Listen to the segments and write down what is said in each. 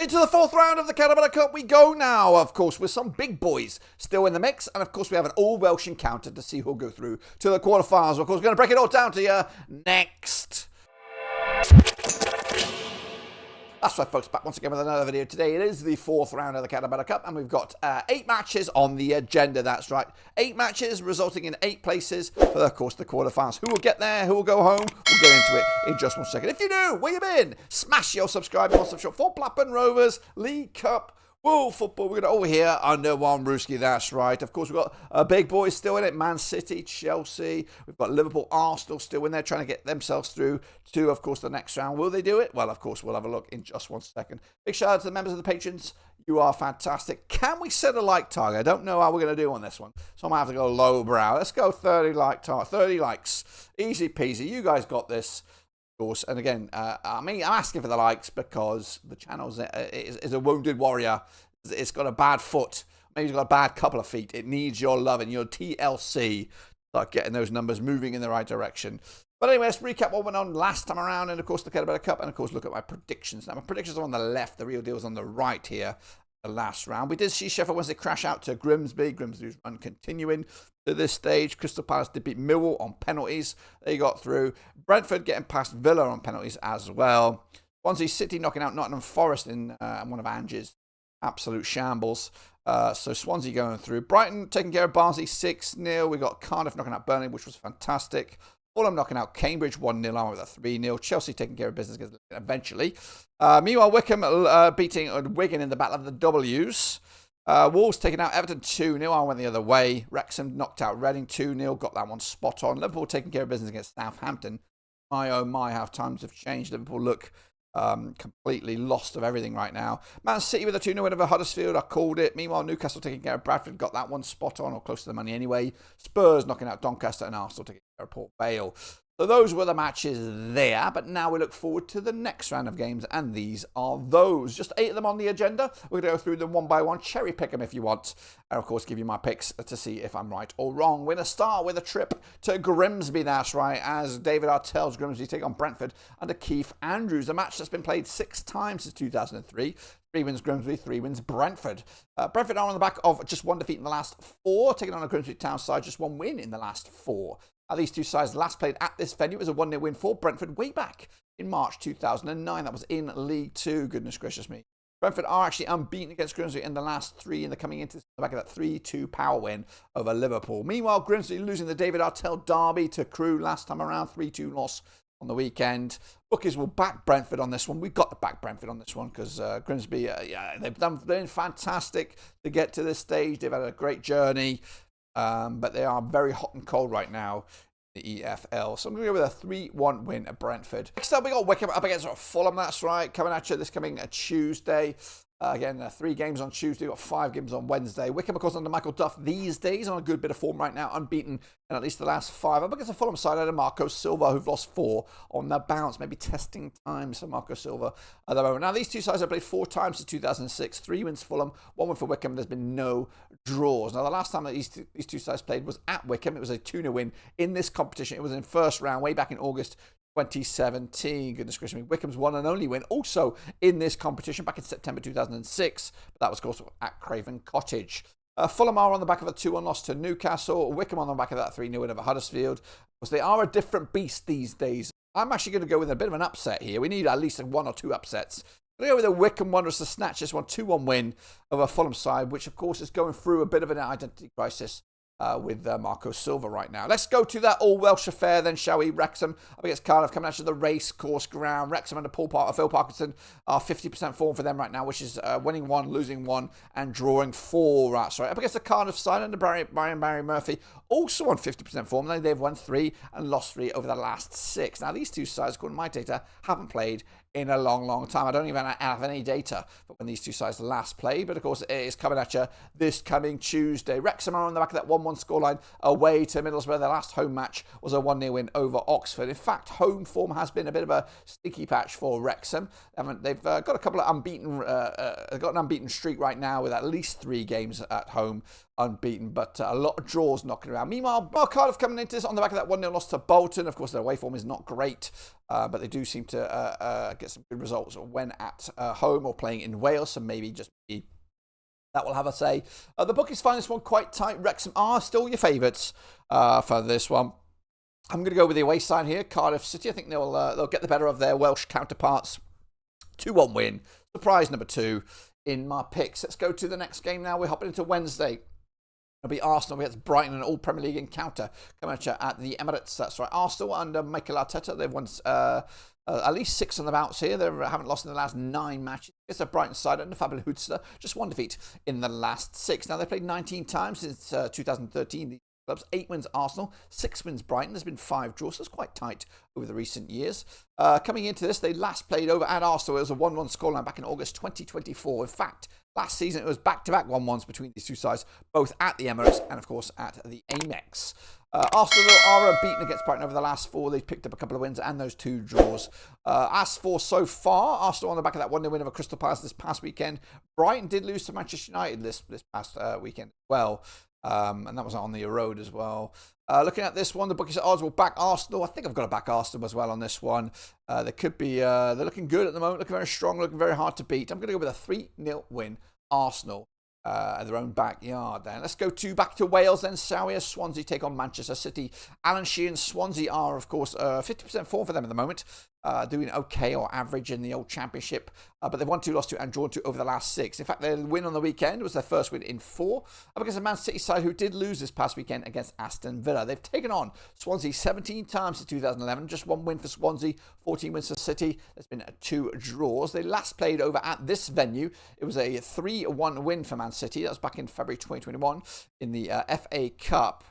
Into the fourth round of the Carabao Cup we go now, of course, with some big boys still in the mix. And, of course, we have an all-Welsh encounter to see who'll go through to the quarterfinals. Of course, we're going to break it all down to you next. That's right, folks, back once again with another video. Today it is the fourth round of the Carabao Cup, and we've got 8 matches on the agenda. That's right, 8 matches resulting in 8 places for, of course, the quarterfinals. Who will get there? Who will go home? We'll get into it in just 1 second. If you're new, where you been? Smash your subscribe button for Blackburn Rovers League Cup. Whoa, football. We're going to over here under one Ruski. That's right. Of course, we've got big boys still in it. Man City, Chelsea. We've got Liverpool, Arsenal still in there trying to get themselves through to, of course, the next round. Will they do it? Well, of course, we'll have a look in just 1 second. Big shout out to the members of the patrons. You are fantastic. Can we set a like target? I don't know how we're going to do on this one, so I might have to go low brow. Let's go 30 likes. Easy peasy. You guys got this. Course. And again, I'm asking for the likes because the channel is a wounded warrior. It's got a bad foot. Maybe it's got a bad couple of feet. It needs your love and your TLC to start getting those numbers moving in the right direction. But anyway, let's recap what went on last time around, and of course the Carabao Cup, and of course look at my predictions. Now my predictions are on the left. The real deal is on the right here. The last round, we did see Sheffield Wednesday crash out to Grimsby. Grimsby's run continuing to this stage. Crystal Palace did beat Millwall on penalties. They got through. Brentford getting past Villa on penalties as well. Swansea City knocking out Nottingham Forest in one of Angie's absolute shambles. So Swansea going through. Brighton taking care of Barnsley 6-0. We got Cardiff knocking out Burnley, which was fantastic. Fulham knocking out Cambridge 1-0 on with a 3-0. Chelsea taking care of business eventually. Meanwhile, Wycombe beating Wigan in the battle of the W's. Wolves taking out Everton 2-0. I went the other way. Wrexham knocked out Reading 2-0. Got that one spot on. Liverpool taking care of business against Southampton. My oh my, how times have changed. Liverpool look completely lost of everything right now. Man City with a 2-0 win over Huddersfield. I called it. Meanwhile, Newcastle taking care of Bradford. Got that one spot on or close to the money anyway. Spurs knocking out Doncaster, and Arsenal taking care of Port Vale. So those were the matches there, but now we look forward to the next round of games, and these are those. Just 8 of them on the agenda. We're going to go through them one by one, cherry pick them if you want, and of course give you my picks to see if I'm right or wrong. We're going to start with a trip to Grimsby, that's right, as David Artell's Grimsby take on Brentford under Keith Andrews, a match that's been played 6 times since 2003. 3 wins Grimsby, 3 wins Brentford. Brentford are on the back of just 1 defeat in the last 4, taking on a Grimsby Town side, just 1 win in the last 4. These two sides last played at this venue. It was a 1-0 win for Brentford way back in March 2009. That was in League 2. Goodness gracious me. Brentford are actually unbeaten against Grimsby in the last 3, and they're coming into the back of that 3-2 power win over Liverpool. Meanwhile, Grimsby losing the David Artell derby to Crewe last time around, 3-2 loss on the weekend. Bookies will back Brentford on this one. We've got to back Brentford on this one because Grimsby, they've been fantastic to get to this stage. They've had a great journey. But they are very hot and cold right now in the EFL. So I'm going to go with a 3-1 win at Brentford. Next up, we got Wycombe up against Fulham. That's right. Coming at you this coming Tuesday. Again, 3 games on Tuesday. We've got 5 games on Wednesday. Wycombe, of course, under Michael Duff these days on a good bit of form right now. Unbeaten in at least the last 5. Up against the Fulham side under Marco Silva, who've lost 4 on the bounce. Maybe testing times for Marco Silva at the moment. Now, these two sides have played 4 times since 2006. 3 wins Fulham, 1 win for Wycombe. There's been no draws. Now, the last time that these two sides played was at Wycombe. It was a 2-0 win in this competition. It was in first round way back in August 2017. Goodness gracious me. Wycombe's one and only win also in this competition back in September 2006. But that was, of course, at Craven Cottage. Fulham are on the back of a 2-1 loss to Newcastle. Wycombe on the back of that 3-0 win over Huddersfield. Because they are a different beast these days. I'm actually going to go with a bit of an upset here. We need at least 1 or 2 upsets. I'm going to go with the Wycombe Wanderers to snatch this one 2-1 win over Fulham side, which, of course, is going through a bit of an identity crisis with Marco Silva right now. Let's go to that all-Welsh affair then, shall we? Wrexham up against Cardiff, coming out to the race course ground. Wrexham under Phil Parkinson are 50% form for them right now, which is winning 1, losing 1, and drawing 4. Right, sorry. Up against the Cardiff side under Barry Murphy, also on 50% form. They've won 3 and lost 3 over the last 6. Now, these two sides, according to my data, haven't played in a long, long time. I don't even have any data for when these two sides last played, but of course it is coming at you this coming Tuesday. Wrexham are on the back of that 1-1 scoreline away to Middlesbrough. Their last home match was a 1-0 win over Oxford. In fact, home form has been a bit of a sticky patch for Wrexham. They've got a couple of unbeaten, got an unbeaten streak right now with at least 3 games at home unbeaten, but a lot of draws knocking around. Meanwhile, Cardiff coming into this on the back of that 1-0 loss to Bolton. Of course, their away form is not great, but they do seem to get some good results when at home or playing in Wales, so maybe just that will have a say. The bookies find this one quite tight. Wrexham are still your favourites for this one. I'm going to go with the away side here, Cardiff City. I think they'll get the better of their Welsh counterparts. 2-1 win. Surprise number 2 in my picks. Let's go to the next game now. We're hopping into Wednesday. It'll be Arsenal against Brighton, an all-Premier League encounter coming at the Emirates. That's right. Arsenal under Mikel Arteta. They've won at least 6 on the bounce here. They haven't lost in the last 9 matches. It's a Brighton side under Fabio Hotspur. Just 1 defeat in the last 6. Now, they've played 19 times since 2013. The clubs, 8 wins Arsenal, 6 wins Brighton. There's been 5 draws, so it's quite tight over the recent years. Coming into this, they last played over at Arsenal. It was a 1-1 scoreline back in August 2024. In fact, last season it was back-to-back 1-1s between these two sides, both at the Emirates and, of course, at the Amex. Arsenal are unbeaten against Brighton over the last 4. They've picked up a couple of wins and those 2 draws. As for so far, Arsenal on the back of that 1-0 win over Crystal Palace this past weekend. Brighton did lose to Manchester United this past weekend as well. And that was on the road as well. Looking at this one, the bookies at odds will back Arsenal. I think I've got to back Arsenal as well on this one. They could be, they're looking good at the moment, looking very strong, looking very hard to beat. I'm going to go with a 3-0 win, Arsenal. At their own backyard then. Let's go back to Wales then, shall we, as Swansea take on Manchester City. Alan Sheehan, Swansea are, of course, 50% form for them at the moment. Doing okay or average in the old championship. But they've won 2, lost 2 and drawn 2 over the last 6. In fact, their win on the weekend was their first win in 4. Up against a Man City side who did lose this past weekend against Aston Villa. They've taken on Swansea 17 times since 2011. Just 1 win for Swansea, 14 wins for City. There's been 2 draws. They last played over at this venue. It was a 3-1 win for Man City. That was back in February 2021 in the FA Cup.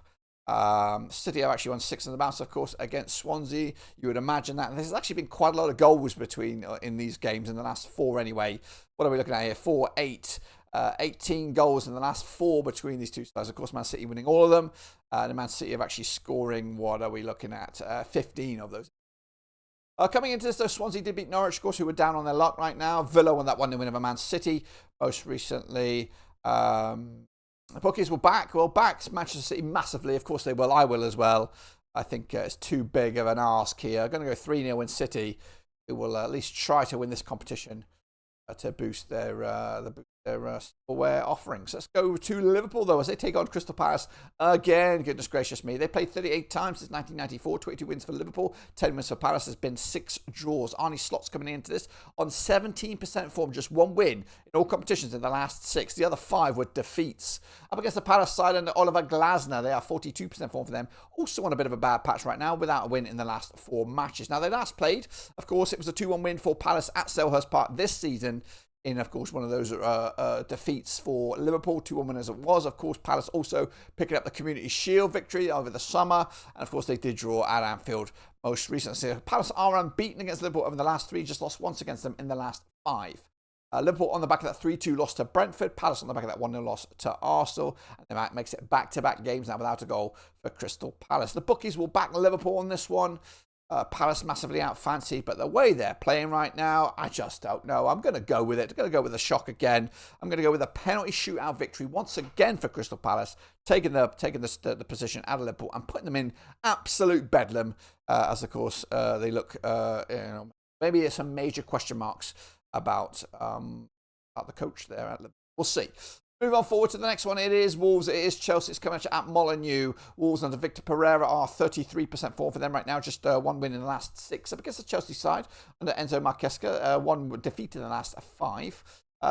City have actually won 6 on the bounce, of course, against Swansea. You would imagine that. And there's actually been quite a lot of goals between in these games in the last 4 anyway. What are we looking at here? 4, 8, 18 goals in the last 4 between these two sides. Of course, Man City winning all of them. And Man City have actually scoring, what are we looking at? 15 of those. Coming into this, though, Swansea did beat Norwich, of course, who are down on their luck right now. Villa won that 1-0 win over Man City most recently. The bookies will back Manchester City massively. Of course they will. I will as well. I think it's too big of an ask here. I'm going to go 3-0 win City, who will at least try to win this competition to boost their silverware offerings. Let's go to Liverpool, though, as they take on Crystal Palace again. Goodness gracious me. They played 38 times since 1994, 22 wins for Liverpool, 10 wins for Palace. There's been 6 draws. Arnie Slot's coming into this on 17% form, just 1 win in all competitions in the last 6. The other 5 were defeats. Up against the Palace side under Oliver Glasner, they are 42% form for them. Also on a bit of a bad patch right now without a win in the last 4 matches. Now, they last played, of course, it was a 2-1 win for Palace at Selhurst Park this season, in, of course, one of those defeats for Liverpool, 2-1 win as it was. Of course, Palace also picking up the Community Shield victory over the summer. And, of course, they did draw at Anfield most recently. Palace are unbeaten against Liverpool over the last 3, just lost once against them in the last 5. Liverpool on the back of that 3-2 loss to Brentford. Palace on the back of that 1-0 loss to Arsenal. And that makes it back-to-back games now without a goal for Crystal Palace. The bookies will back Liverpool on this one. Palace massively out fancy, but the way they're playing right now, I just don't know. I'm going to go with it. I'm going to go with a shock again. I'm going to go with a penalty shootout victory once again for Crystal Palace, taking the position out of Liverpool and putting them in absolute bedlam. As of course they look, maybe there's some major question marks about the coach there at Liverpool. We'll see. Move on forward to the next one. It is Wolves. It is Chelsea. It's coming at Molineux. Wolves under Victor Pereira are 33% form for them right now. Just 1 win in the last 6. Up against the Chelsea side under Enzo Marquesca. 1 defeat in the last 5.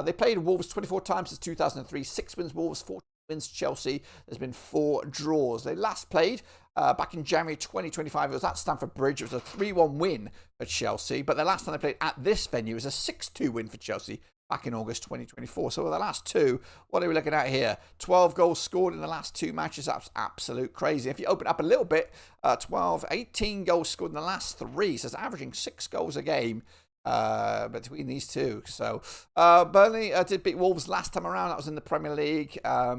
They played Wolves 24 times since 2003. 6 wins Wolves, 14 wins Chelsea. There's been 4 draws. They last played back in January 2025. It was at Stamford Bridge. It was a 3-1 win for Chelsea. But the last time they played at this venue was a 6-2 win for Chelsea back in August 2024. So the last 2, what are we looking at here? 12 goals scored in the last 2 matches. That's absolute crazy. If you open up a little bit, 18 goals scored in the last 3. So it's averaging 6 goals a game between these two. So Burnley did beat Wolves last time around. That was in the Premier League. A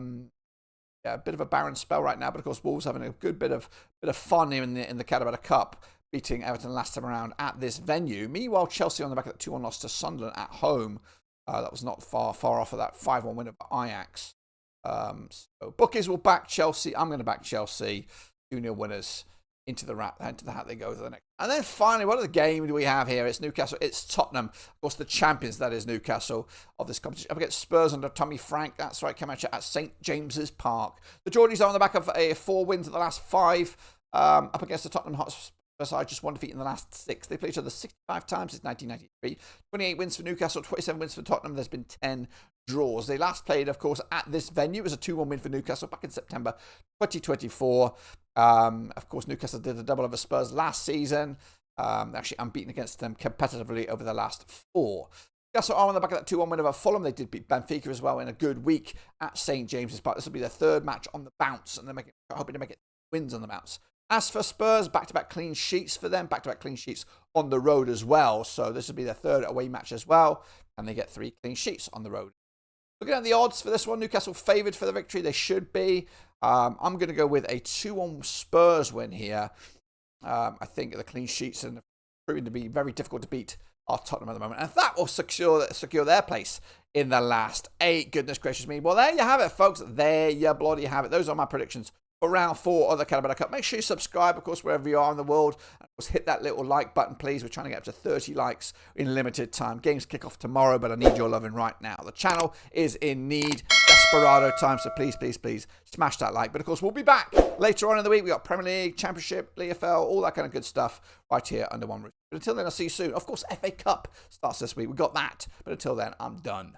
bit of a barren spell right now, but of course Wolves having a good bit of fun here in the Carabao Cup, beating Everton last time around at this venue. Meanwhile, Chelsea on the back of that 2-1 loss to Sunderland at home. That was not far off of that 5-1 win of Ajax. So bookies will back Chelsea. I'm going to back Chelsea. 2-0 winners. Into the hat they go to the next. And then finally, what other game do we have here? It's Newcastle. It's Tottenham. Of course, the champions, that is Newcastle, of this competition. Up against Spurs under Tommy Frank. That's right, come at St. James's Park. The Geordies are on the back of 4 wins in the last 5. Up against the Tottenham Hotspur side, just 1 defeat in the last 6. They played each other 65 times since 1993. 28 wins for Newcastle, 27 wins for Tottenham. There's been 10 draws. They last played, of course, at this venue. It was a 2-1 win for Newcastle back in September 2024. Of course, Newcastle did a double over Spurs last season. Actually unbeaten against them competitively over the last 4. Newcastle are on the back of that 2-1 win over Fulham. They did beat Benfica as well in a good week at St. James's Park. This will be their 3rd match on the bounce, and they're hoping to make it wins on the bounce. As for Spurs, back-to-back clean sheets for them. Back-to-back clean sheets on the road as well. So this will be their 3rd away match as well, and they get 3 clean sheets on the road. Looking at the odds for this one, Newcastle favoured for the victory. They should be. I'm going to go with a 2-1 Spurs win here. I think the clean sheets are proving to be very difficult to beat are Tottenham at the moment. And that will secure their place in the last 8. Goodness gracious me. Well, there you have it, folks. There you bloody have it. Those are my predictions for round 4 of the Carabao Cup. Make sure you subscribe, of course, wherever you are in the world. And of course, hit that little like button, please. We're trying to get up to 30 likes in limited time. Games kick off tomorrow, but I need your loving right now. The channel is in need. Desperado time, so please, please, please smash that like. But of course, we'll be back later on in the week. We got Premier League, Championship, EFL, all that kind of good stuff right here under one roof. But until then, I'll see you soon. Of course, FA Cup starts this week. We got that. But until then, I'm done.